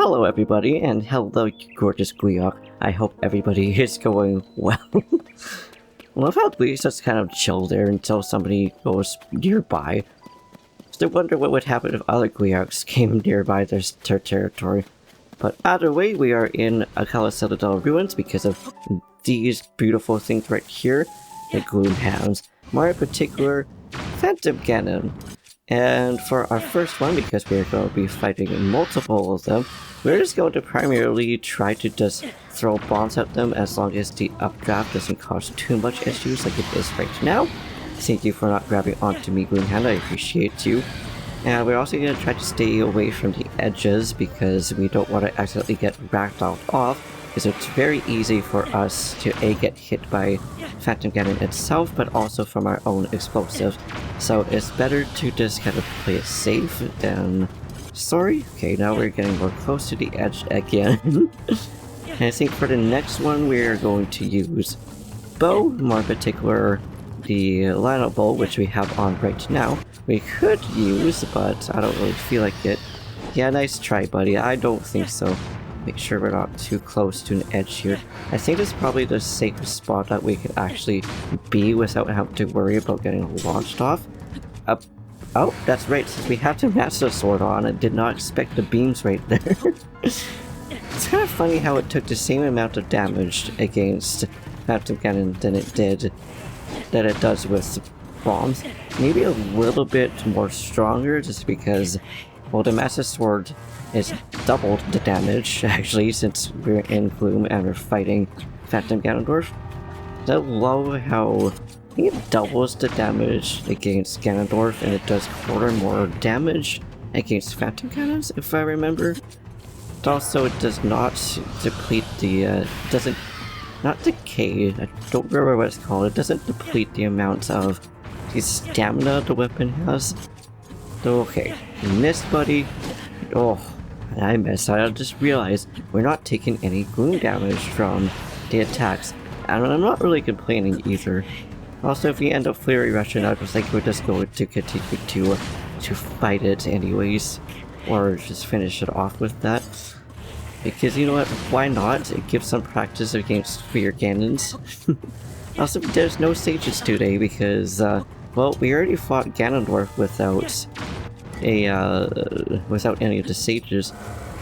Hello everybody, and hello gorgeous Gleok. I hope everybody is going well. Well, how Gleok's just kind of chill there until somebody goes nearby. Still wonder what would happen if other Gleoks came nearby their territory. But either way, we are in Akala Citadel ruins because of these beautiful things right here, the Gloom Hands. More in particular, Phantom Cannon. And for our first one, because we're going to be fighting multiple of them, we're just going to primarily try to just throw bombs at them as long as the updraft doesn't cause too much issues like it is right now. Thank you for not grabbing onto me, Gloom Hand, I appreciate you. And we're also going to try to stay away from the edges because we don't want to accidentally get ragdolled off, because it's very easy for us to get hit by Phantom Cannon itself, but also from our own explosives. So it's better to just kind of play it safe than sorry. Okay, now we're getting more close to the edge again. And I think for the next one we're going to use bow, more in particular the lineup bow, which we have on right now. We could use, but I don't really feel like it. Yeah, nice try, buddy. I don't think so. Make sure we're not too close to an edge here. I think this is probably the safest spot that we could actually be without having to worry about getting launched off. Oh, that's right, since we have the Master Sword on, I did not expect the beams right there. It's kind of funny how it took the same amount of damage against Phantom Cannon than it does with bombs. Maybe a little bit more stronger, just because, well, the Master Sword is doubled the damage, actually, since we're in Gloom and we're fighting Phantom Ganondorf. I love how I think it doubles the damage against Ganondorf, and it does quarter more damage against Phantom Cannons, if I remember. But also, it does not deplete the, not decay, I don't remember what it's called, it doesn't deplete the amount of the stamina the weapon has. So, okay, you missed, buddy. Oh, I missed. I just realized we're not taking any gloom damage from the attacks, and I'm not really complaining either. Also, if we end up Flurry Rushing, I was like, we're just going to continue to fight it anyways, or just finish it off with that. Because you know what, why not? It gives some practice against fear cannons. Also, there's no sages today because, well, we already fought Ganondorf without any of the sages.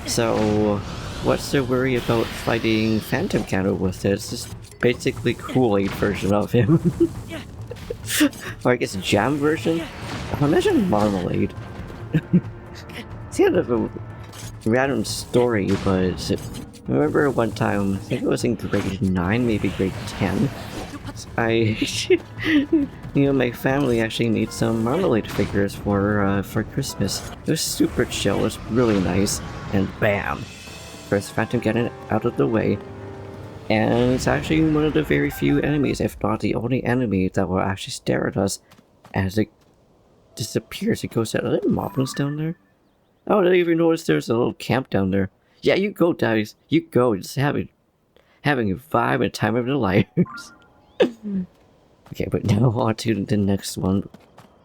So, what's the worry about fighting Phantom Cannon with it? It's just basically Kool-Aid version of him. Or I guess jam version? Imagine Marmalade. It's kind of a random story, but I remember one time, I think it was in grade 9, maybe grade 10, my family actually made some Marmalade figures for Christmas. It was super chill, it was really nice, and bam! First Phantom Cannon out of the way. And it's actually one of the very few enemies, if not the only enemy, that will actually stare at us as it disappears. It goes out. Are there moblins down there? Oh, I didn't even notice there's a little camp down there. Yeah, you go, guys. You go. Just having a vibe and time of their lives. Okay, but now on to the next one.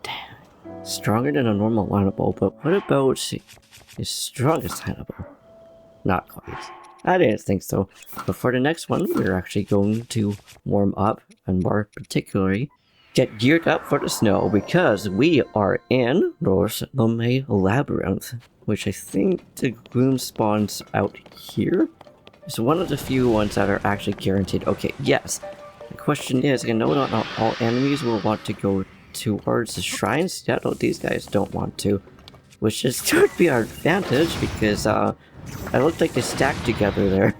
Damn. Stronger than a normal lineable, but what about his strongest lineable? Not quite. I didn't think so. But for the next one, we're actually going to warm up, and more particularly, get geared up for the snow, because we are in thosw Labyrinth, which I think the Gloom spawns out here. It's one of the few ones that are actually guaranteed. Okay, yes. The question is, I know not all enemies will want to go towards the shrines. Yeah, no, these guys don't want to. Which is could be our advantage, because I look like they stacked together there.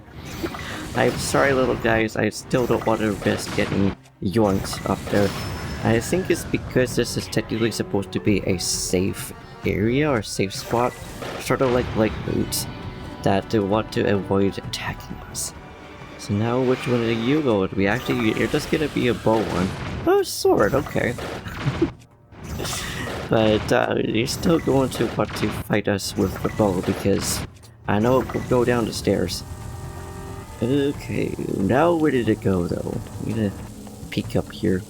I'm sorry, little guys, I still don't want to risk getting yoinked up there. I think it's because this is technically supposed to be a safe area or safe spot, sort of like boots, that they want to avoid attacking us. So now, which one are you going to be? Actually, you're just gonna be a bow one. Oh, sword, okay. But you're still going to want to fight us with the bow, because I know it will go down the stairs. Okay, now where did it go though? I'm gonna peek up here.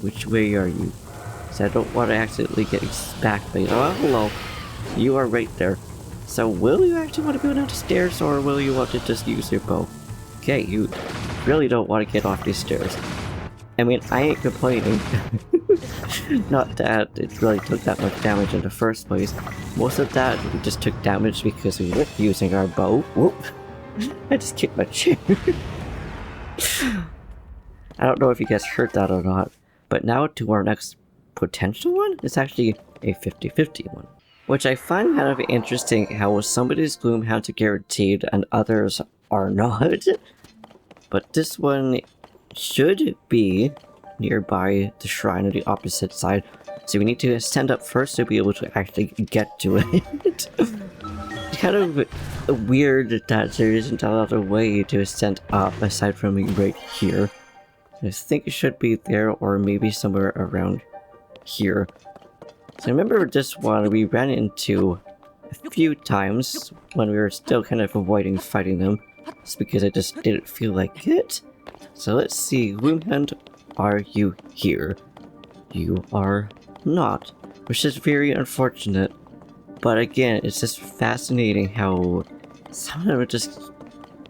Which way are you? So I don't want to accidentally get back by. Oh, hello. You are right there. So will you actually want to go down the stairs, or will you want to just use your bow? Okay, you really don't want to get off these stairs. I mean, I ain't complaining. Not that it really took that much damage in the first place. Most of that just took damage because we were using our bow. Whoop! I just kicked my chair. I don't know if you guys heard that or not, but now to our next potential one. It's actually a 50-50 one. Which I find kind of interesting how some of these Gloom Hands are guaranteed and others are not. But this one should be nearby the shrine on the opposite side, so we need to ascend up first to be able to actually get to it. It's kind of weird that there isn't another way to ascend up aside from right here. I think it should be there or maybe somewhere around here. So I remember this one we ran into a few times when we were still kind of avoiding fighting them, just because I just didn't feel like it. So let's see, Gloom Hand, are you here? You are not, which is very unfortunate. But again, it's just fascinating how some of them are just,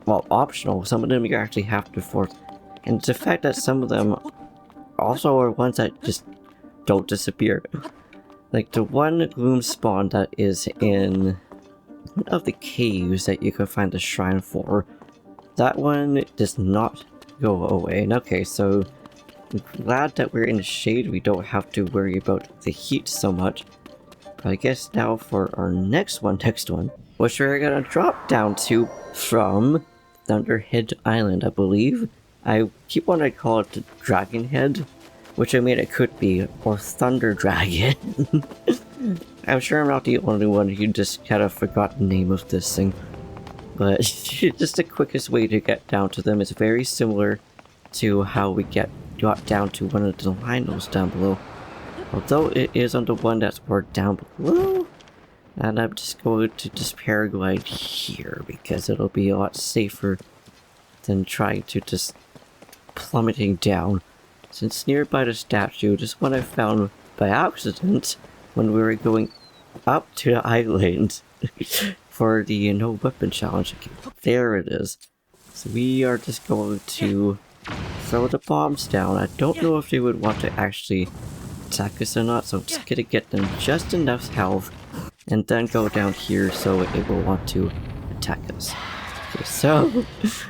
well, optional. Some of them you actually have to force. And the fact that some of them also are ones that just don't disappear. Like the one Gloom Spawn that is in one of the caves that you can find the shrine for, that one does not go away. And okay, so I'm glad that we're in the shade, we don't have to worry about the heat so much. But I guess now for our next one, which we're gonna drop down to from Thunderhead Island, I believe. I keep wanting to call it the Dragon Head, which I mean it could be, or Thunder Dragon. I'm sure I'm not the only one who just kind of forgot the name of this thing. But just the quickest way to get down to them is very similar to how we got down to one of the Linos down below. Although it is on the one that's more down below. And I'm just going to just paraglide here because it'll be a lot safer than trying to just plummeting down. Since nearby the statue, this one I found by accident when we were going up to the island for the no weapon challenge. Okay, there it is. So we are just going to throw the bombs down. I don't know if they would want to actually attack us or not, so I'm just gonna get them just enough health and then go down here so it will want to attack us. Okay, so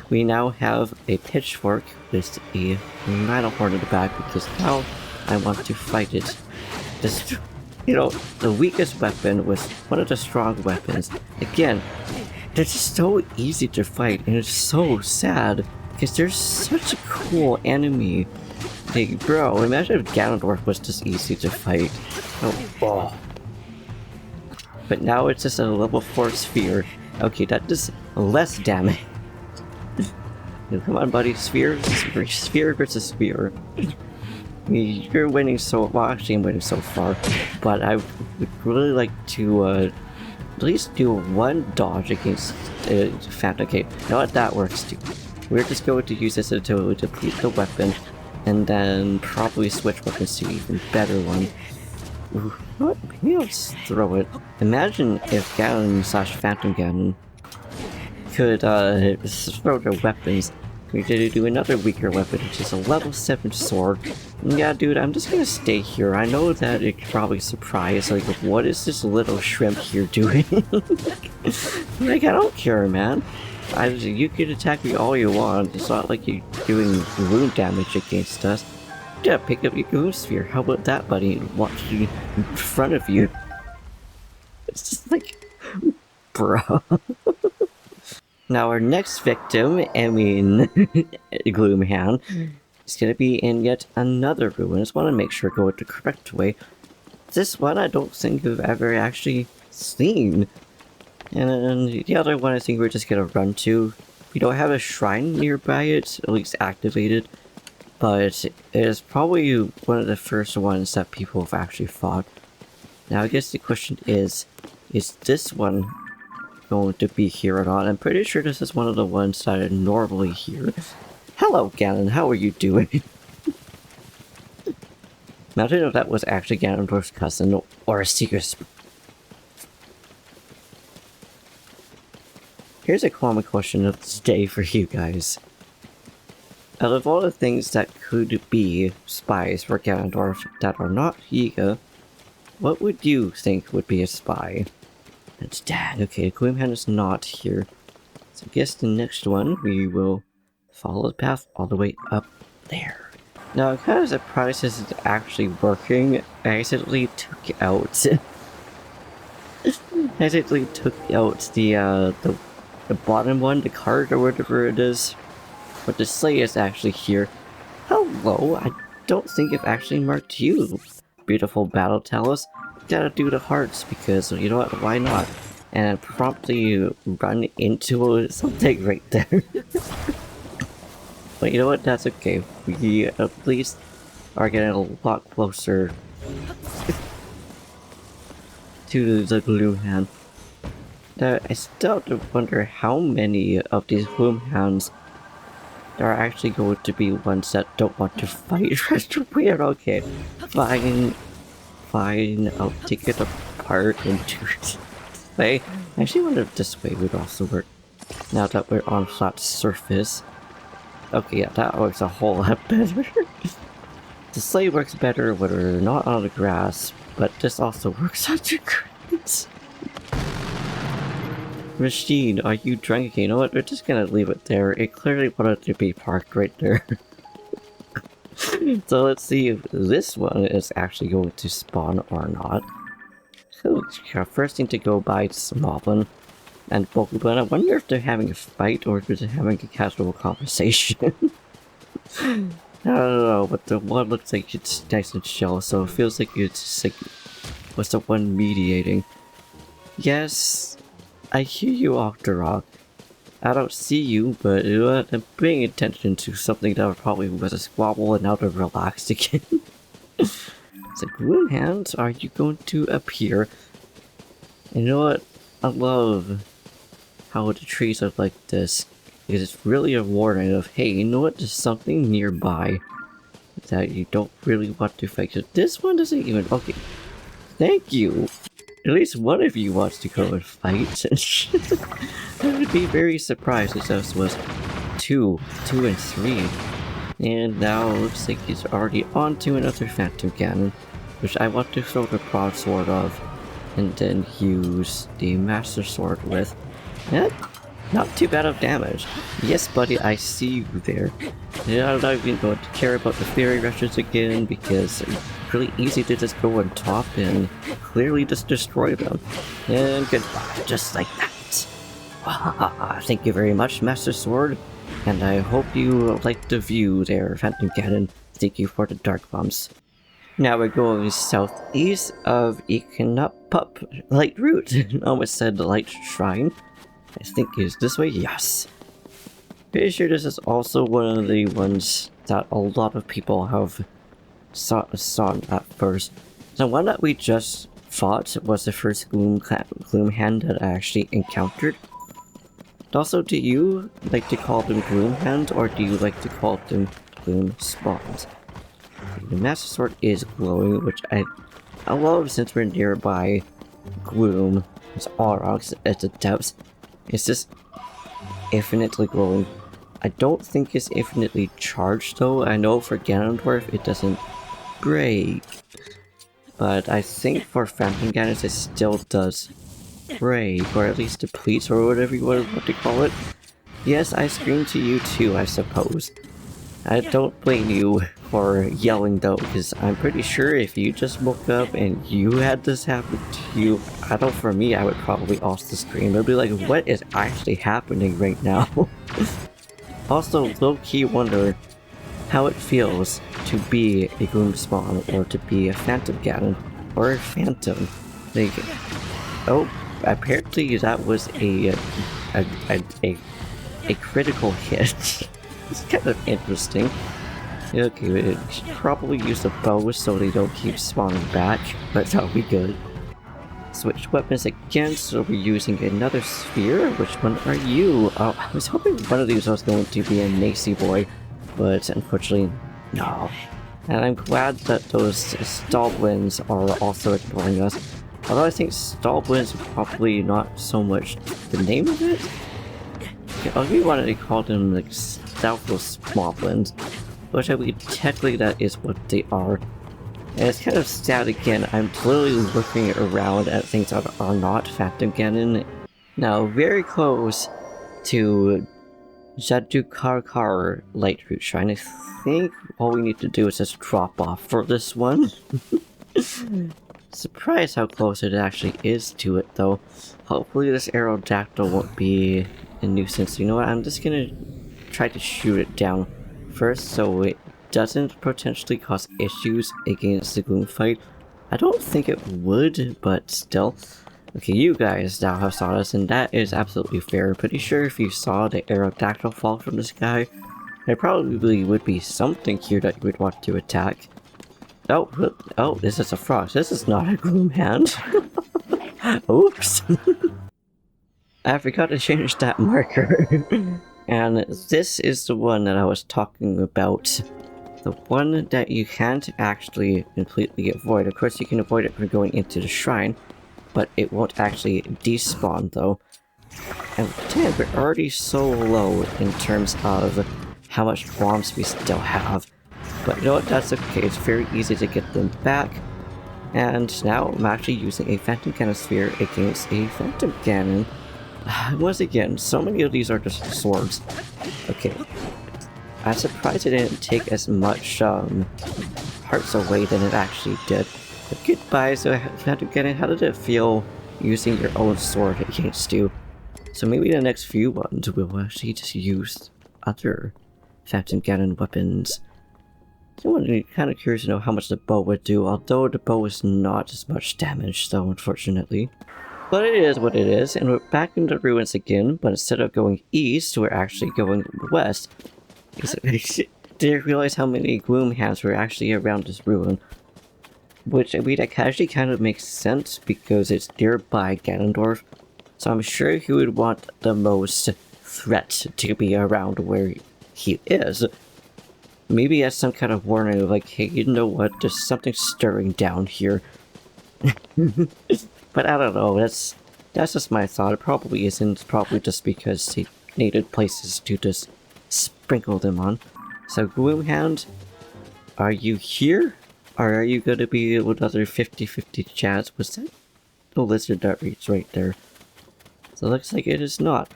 we now have a pitchfork with a metal horn in the back because now I want to fight it. Just, you know, the weakest weapon was one of the strong weapons. Again, they're just so easy to fight and it's so sad because they're such a cool enemy. Like, bro, imagine if Ganondorf was just easy to fight. Oh. But now it's just a level 4 sphere. Okay, that does less damage. Come on, buddy. Sphere versus sphere. You're winning so... Well, actually, I'm winning so far. But I would really like to at least do one dodge against Phantom. Okay, now what that works too. We're just going to use this until we deplete the weapon. And then probably switch weapons to an even better one. Ooh, what? Maybe I'll just throw it. Imagine if Ganon / Phantom Ganon could throw their weapons. We did do another weaker weapon, which is a level 7 sword. And yeah, dude, I'm just gonna stay here. I know that it could probably surprise, like, what is this little shrimp here doing? Like, I don't care, man. You can attack me all you want. It's not like you're doing wound damage against us. Yeah, pick up your Gloom Sphere. How about that, buddy? Watch you in front of you. It's just like, bro. Now our next victim, I mean, Gloom Hand, is gonna be in yet another room. I just want to make sure I go the correct way. This one I don't think I've ever actually seen. And the other one I think we're just gonna run to. We don't have a shrine nearby it, at least activated. But it is probably one of the first ones that people have actually fought. Now I guess the question is this one going to be here or not? I'm pretty sure this is one of the ones that are normally here. Hello Ganon, how are you doing? Imagine if that was actually Ganondorf's cousin or a secret here's a common question of this day for you guys. Out of all the things that could be spies for Ganondorf that are not Yiga, what would you think would be a spy? And dang, okay, Gloom Hands is not here. So I guess the next one, we will follow the path all the way up there. Now, I'm kind of surprised this is actually working. I accidentally took out... the bottom one, the card or whatever it is. But the sleigh is actually here. Hello, I don't think I've actually marked you. Beautiful battle talus. Gotta do the hearts because, you know what, why not? And promptly run into something right there. But you know what, that's okay. We at least are getting a lot closer to the Gloom Hand. Now, I still have to wonder how many of these Gloom Hands there are actually going to be ones that don't want to fight. That's weird, okay. Fine, I'll take it apart into way. I actually wonder if this way would also work. Now that we're on flat surface. Okay, yeah, that works a whole lot better. The sleigh works better when we're not on the grass, but this also works on the grass. Machine, are you drunk? Okay, you know what? We're just gonna leave it there. It clearly wanted to be parked right there. So let's see if this one is actually going to spawn or not. So, first need to go by Smoblin and Pokemon. I wonder if they're having a fight or if they're having a casual conversation. I don't know, but the one looks like it's nice and chill, so it feels like it's like what's the one mediating. Yes, I hear you, Octorok. I don't see you, but I'm paying attention to something that probably was a squabble and now they're relaxed again. So, Gloom Hands, are you going to appear? And you know what? I love how the trees are like this. Because it's really a warning of, hey, you know what? There's something nearby that you don't really want to fight. So this one doesn't even... Okay. Thank you. At least one of you wants to go and fight. I would be very surprised if this was 2 and 3. And now it looks like he's already on to another Phantom Cannon, which I want to throw the broadsword of, and then use the Master Sword with. And not too bad of damage. Yes, buddy, I see you there. Yeah, I'm not even going to care about the Fairy Rushes again, because it's really easy to just go on top and clearly just destroy them. And goodbye, just like that. Thank you very much, Master Sword. And I hope you like the view there, Phantom Cannon. Thank you for the dark bombs. Now we're going southeast of Ekinupup Light Route. Almost said Light Shrine. I think it's this way, yes. Pretty sure this is also one of the ones that a lot of people have saw at first. The one that we just fought was the first Gloom Hand that I actually encountered. Also, do you like to call them Gloom Hands, or do you like to call them Gloom Spawns? The Master Sword is glowing, which I love since we're nearby Gloom. It's Aurochs at the depths. It's just infinitely glowing. I don't think it's infinitely charged though. I know for Ganondorf it doesn't break. But I think for Phantom Ganondorf it still does break, or at least depletes, or whatever you want to call it. Yes, I screamed to you too, I suppose. I don't blame you for yelling though, because I'm pretty sure if you just woke up and you had this happen to you, I know for me I would probably also scream. I'd be like, what is actually happening right now? Also, low-key wonder how it feels to be a Gloom Spawn, or to be a Phantom Ganon, or a Phantom. Like, oh, apparently that was a critical hit. It's kind of interesting. Okay, we should probably use the bow so they don't keep spawning back, but that'll be good. Switch weapons again, so we're using another sphere. Which one are you? Oh, I was hoping one of these was going to be a Macy boy, but unfortunately, no. And I'm glad that those Stalblins are also ignoring us. Although I think Stalblins is probably not so much the name of it, we wanted to call them like stealth moblins, which I mean technically that is what they are. And it's kind of sad again, I'm literally looking around at things that are not Phantom Ganon. Now, very close to Jadukar Light Root Shrine. I think all we need to do is just drop off for this one. Surprised how close it actually is to it though. Hopefully this Aerodactyl won't be a nuisance. You know what, I'm just gonna try to shoot it down first so it doesn't potentially cause issues against the Gloom fight. I don't think it would, but still. Okay, you guys now have saw this, and that is absolutely fair. I'm pretty sure if you saw the Aerodactyl fall from the sky, there probably would be something here that you would want to attack. Oh, this is a frog. This is not a Gloom Hand. Oops. I forgot to change that marker. And this is the one that I was talking about. The one that you can't actually completely avoid. Of course, you can avoid it from going into the shrine, but it won't actually despawn though. And damn, we're already so low in terms of how much bombs we still have. But you know what, that's okay, it's very easy to get them back. And now I'm actually using a Phantom Ganon Sphere against a Phantom Ganon. Once again, so many of these are just swords. Okay. I'm surprised it didn't take as much hearts away than it actually did. But goodbye, so Phantom Ganon, how did it feel using your own sword against you? So maybe the next few ones will actually just use other Phantom Ganon weapons. I'm kind of curious to know how much the bow would do, although the bow is not as much damage though, unfortunately. But it is what it is, and we're back in the ruins again, but instead of going east, we're actually going west. Didn't realize how many Gloom Hands were actually around this ruin. Which, I mean, that actually kind of makes sense because it's nearby Ganondorf. So I'm sure he would want the most threat to be around where he is. Maybe as some kind of warning of like, hey, you know what, there's something stirring down here. But I don't know, that's just my thought. It probably isn't, probably just because they needed places to just sprinkle them on. So Gloom Hand, are you here? Or are you gonna be with another 50-50 chance? Was that the lizard that reached right there? So it looks like it is not.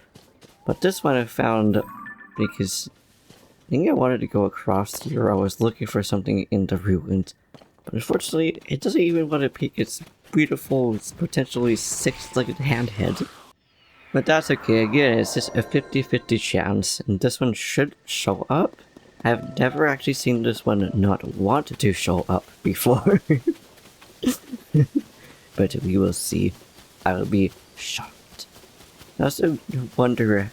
But this one I found because I think I wanted to go across here. I was looking for something in the ruins. But unfortunately, it doesn't even want to peek its beautiful, potentially six-legged hand head. But that's okay. Again, it's just a 50-50 chance. And this one should show up. I've never actually seen this one not want to show up before. But we will see. I will be shocked. I also wonder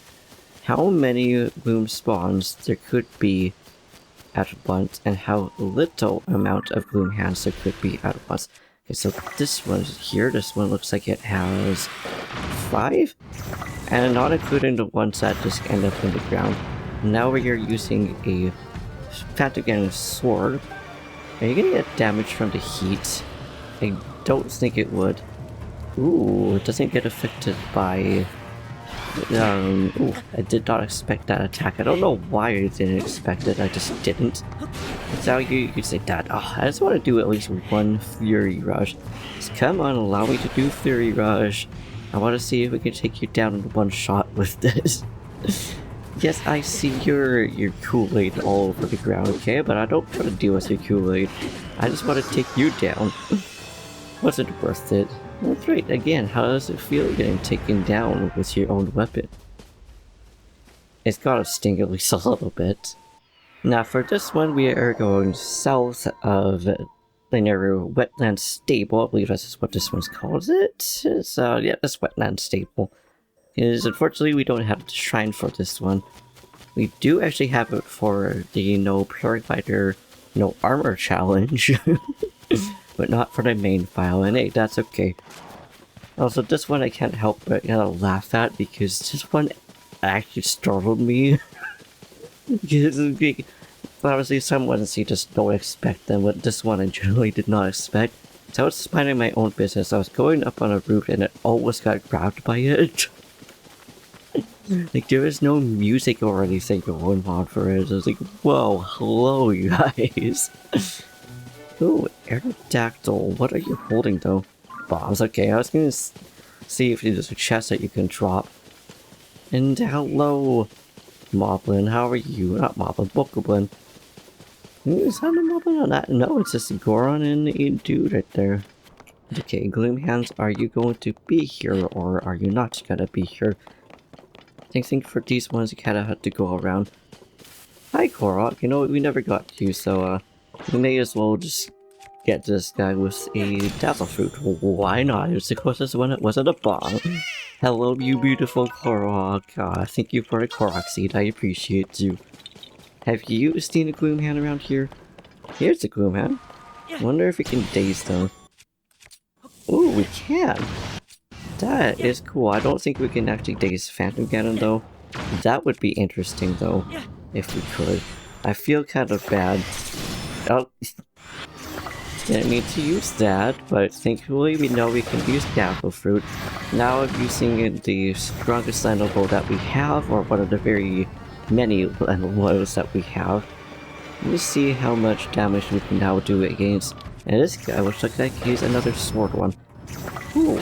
how many Gloom spawns there could be at once and how little amount of Gloom Hands there could be at once. Okay, so this one here, this one looks like it has 5, and not including the ones that just end up in the ground. Now we are using a Phantom Ganon sword. Are you gonna get damage from the heat? I don't think it would. Ooh, it doesn't get affected by ooh, I did not expect that attack. I don't know why I didn't expect it, I just didn't. That's how you could say that. Oh, I just want to do at least one Fury Rush. Just come on, allow me to do Fury Rush. I want to see if we can take you down in one shot with this. Yes, I see your Kool-Aid all over the ground, okay? But I don't want to deal with your Kool-Aid. I just want to take you down. Wasn't worth it. That's right, again, how does it feel getting taken down with your own weapon? It's gotta sting at least a little bit. Now for this one, we are going south of the narrow wetland stable. I believe that's what this one's called. Yeah, this wetland stable. Because unfortunately we don't have the shrine for this one. We do actually have it for the no paraglider, no armor challenge. But not for the main file, and hey, that's okay. Also, this one I can't help but laugh at because this one actually startled me. Because obviously some ones you just don't expect them, but this one I generally did not expect. So I was minding my own business. I was going up on a roof and it almost got grabbed by it. Like, there is no music or anything going on for it. I was like, whoa, hello, you guys. Ooh, Aerodactyl. What are you holding, though? Bombs. Okay, I was gonna see if there's a chest that you can drop. And hello, Moblin. How are you? Not Moblin, Bokoblin. Is that a Moblin on that? No, it's just a Goron and a dude right there. Okay, Gloom Hands, are you going to be here or are you not gonna be here? I think for these ones you kinda have to go around. Hi Korok, you know we never got you, so we may as well just get this guy with a dazzle fruit. Why not? It was the closest one, it wasn't a bomb. Hello you beautiful Korok. Thank you for the Korok seed, I appreciate you. Have you seen a Gloom Hand around here? Here's a Gloom Hand. Wonder if we can daze them. Ooh, we can! That is cool. I don't think we can actually daze Phantom Ganon though. That would be interesting though, if we could. I feel kind of bad. Oh, didn't mean to use that, but thankfully we know we can use Dazzle Fruit. Now I'm using the strongest Lenovo that we have, or one of the very many Lenovos that we have. Let me see how much damage we can now do against. And this guy looks like he's another sword one. Ooh.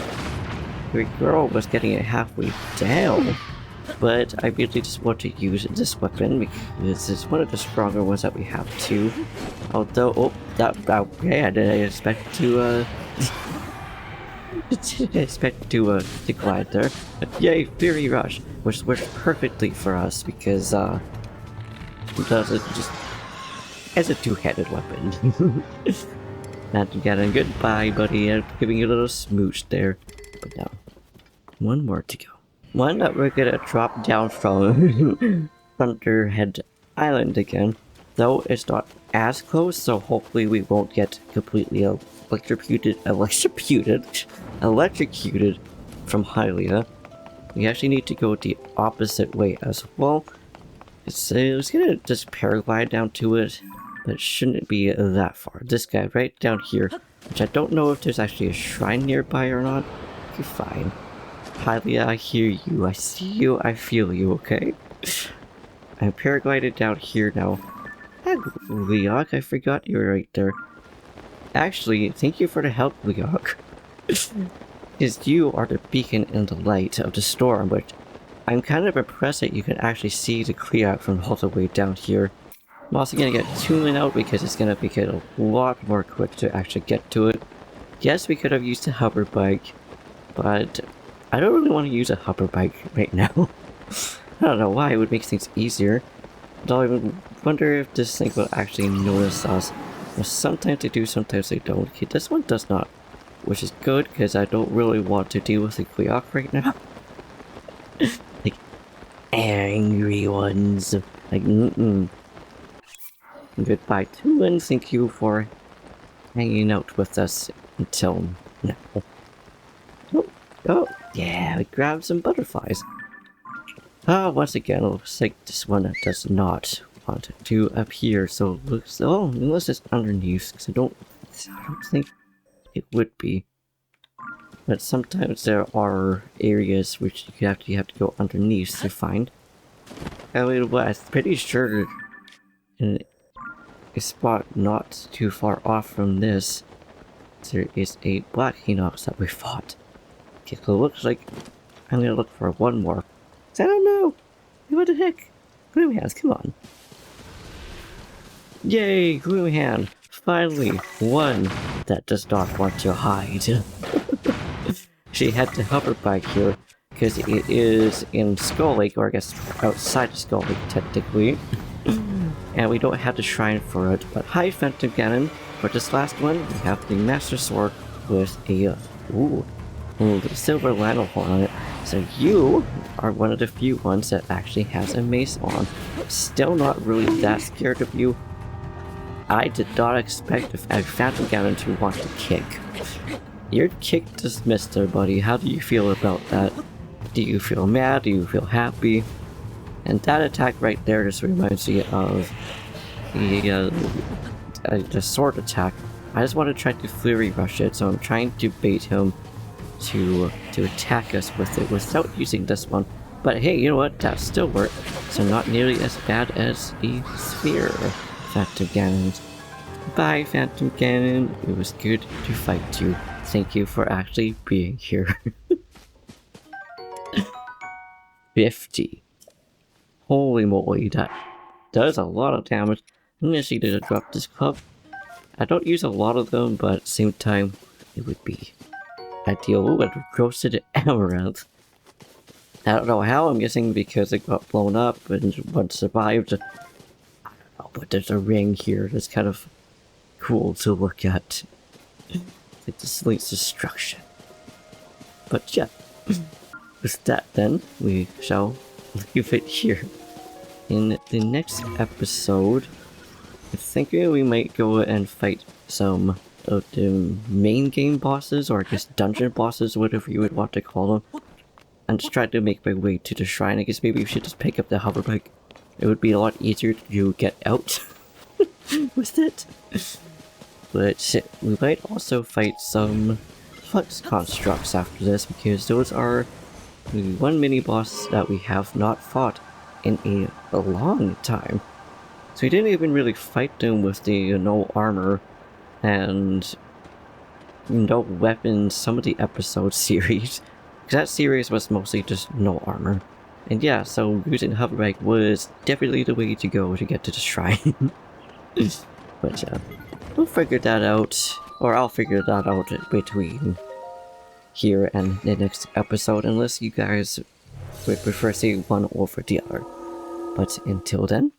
Your girl was getting it halfway down. But I really just want to use this weapon because it's one of the stronger ones that we have too. Although, oh, okay, I didn't expect to, to glide there. But yay, Fury Rush, which works perfectly for us because, it does it just as a two-handed weapon. Not getting goodbye, buddy. I'm giving you a little smooch there. But now, one more to go. One that we're gonna drop down from Thunderhead Island again. Though it's not as close, so hopefully we won't get completely electrocuted from Hylia. We actually need to go the opposite way as well. I was gonna just paraglide down to it, but it shouldn't be that far. This guy right down here, which I don't know if there's actually a shrine nearby or not. Okay, fine. Hylia, I hear you, I see you, I feel you, okay? I'm paraglided down here now. Hey, Leok, I forgot you were right there. Actually, thank you for the help, Leok. Because you are the beacon in the light of the storm, but I'm kind of impressed that you can actually see the clear out from all the way down here. I'm also gonna get Toolin out because it's gonna make it a lot more quick to actually get to it. Yes, we could have used a hover bike, but I don't really want to use a hover bike right now. I don't know why, it would make things easier. But I even wonder if this thing will actually notice us. Well, sometimes they do, sometimes they don't. Okay, this one does not, which is good because I don't really want to deal with the Gleok right now. Like, angry ones. Like, Goodbye, Toolin. Thank you for hanging out with us until now. Oh, yeah, we grabbed some butterflies. Once again, it looks like this one does not want to appear, so it looks, unless it's underneath, because I don't think it would be. But sometimes there are areas which you actually have to go underneath to find. I mean, well, I'm pretty sure in a spot not too far off from this, there is a black Hinox that we fought. Okay, so it looks like I'm gonna look for one more. I don't know! What the heck? Gloom Hands, come on. Yay, Gloom Hand! Finally, one that does not want to hide. She had to hover back here, because it is in Skull Lake, or I guess outside of Skull Lake, technically. And we don't have the shrine for it, but hi Phantom Ganon. For this last one, we have the Master Sword with a, the silver Lanowhorn on it. So you are one of the few ones that actually has a mace on. Still not really that scared of you. I did not expect a Phantom Ganon to want to kick. Your kick dismissed there, buddy. How do you feel about that? Do you feel mad? Do you feel happy? And that attack right there just reminds me of the sword attack. I just want to try to Fury Rush it, so I'm trying to bait him to attack us with it without using this one. But hey, you know what? That still worked. So not nearly as bad as the sphere. Phantom Ganon. Bye, Phantom Ganon. It was good to fight you. Thank you for actually being here. 50. Holy moly, that does a lot of damage. I'm gonna see to drop this club. I don't use a lot of them, but at the same time, it would be ideal with roasted amaranth. I don't know how, I'm guessing because it got blown up and one survived. I don't know, but there's a ring here that's kind of cool to look at. It just leads destruction. But yeah, with that then, we shall leave it here. In the next episode, I think we might go and fight some of the main game bosses, or I guess dungeon bosses, whatever you would want to call them. And just try to make my way to the shrine. I guess maybe we should just pick up the hoverbike. It would be a lot easier to get out with it. But we might also fight some flux constructs after this, because those are the one mini boss that we have not fought in a long time. So we didn't even really fight them with the no armor and no weapons, some of the episode series. Because that series was mostly just no armor. And yeah, so using hoverbike was definitely the way to go to get to the shrine. But yeah, we'll figure that out, or I'll figure that out between here and the next episode, unless you guys would prefer seeing one over the other. But until then,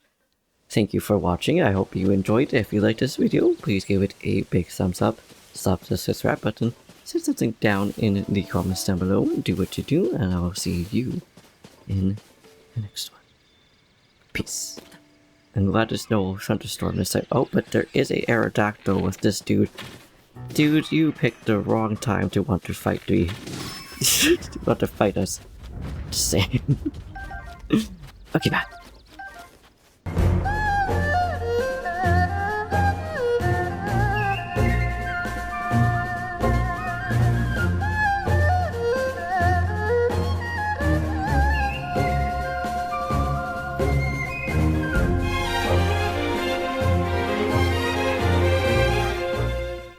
thank you for watching. I hope you enjoyed. If you liked this video, please give it a big thumbs up, slap the subscribe button, say something down in the comments down below, do what you do, and I will see you in the next one. Peace. And let us know thunderstorm this time. Oh, but there is a Aerodactyl with this dude. Dude, you picked the wrong time to want to fight me. To want to fight us. Just saying. Okay, bye.